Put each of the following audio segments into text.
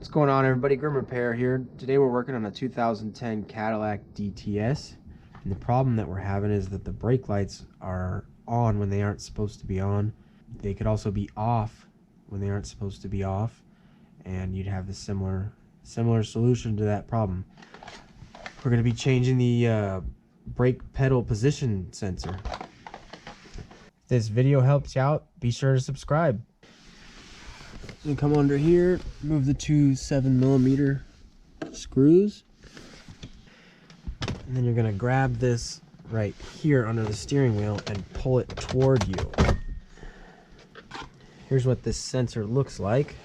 What's going on, everybody? Grim Repair here. Today we're working on a 2010 Cadillac DTS, and the problem that we're having is that the brake lights are on when they aren't supposed to be on. They could also be off when they aren't supposed to be off, and you'd have the similar solution to that problem. We're going to be changing the brake pedal position sensor. If this video helps you out, be sure to subscribe. So come under here, move the two 7mm screws, and then you're gonna grab this right here under the steering wheel and pull it toward you. Here's what this sensor looks like.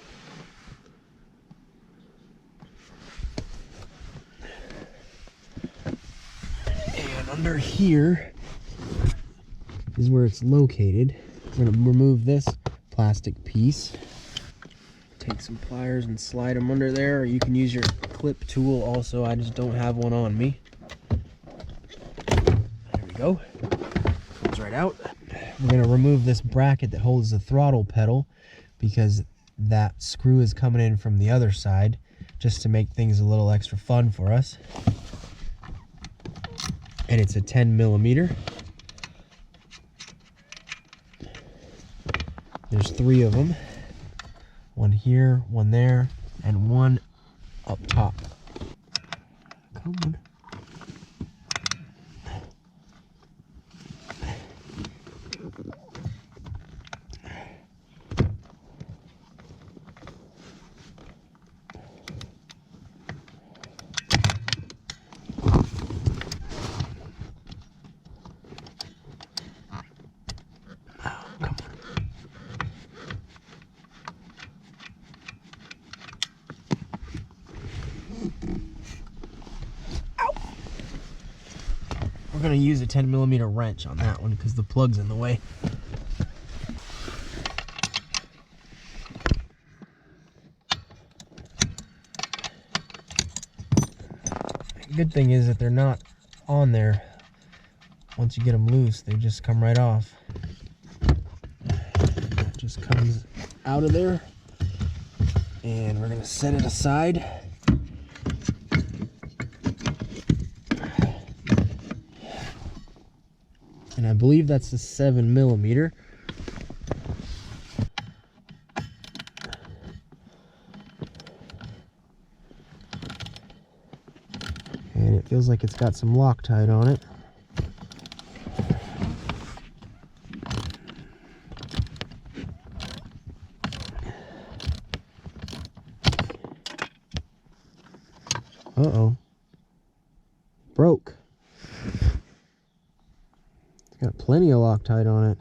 And under here is where it's located. We're gonna remove this plastic piece. Take some pliers and slide them under there, or you can use your clip tool also. I just don't have one on me. There we go. Comes right out. We're going to remove this bracket that holds the throttle pedal because that screw is coming in from the other side, just to make things a little extra fun for us. And it's a 10mm. There's 3 of them. One here, one there, and one up top. Come on. We're going to use a 10mm wrench on that one because the plug's in the way. The good thing is that they're not on there. Once you get them loose, they just come right off. That just comes out of there. And we're going to set it aside. And I believe that's the 7mm. And it feels like it's got some Loctite on it. Uh-oh. Broke. Got plenty of Loctite on it.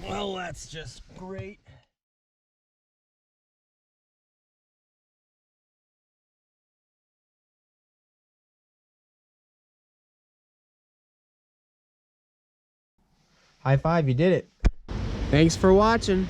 Well, that's just great. High five, you did it. Thanks for watching.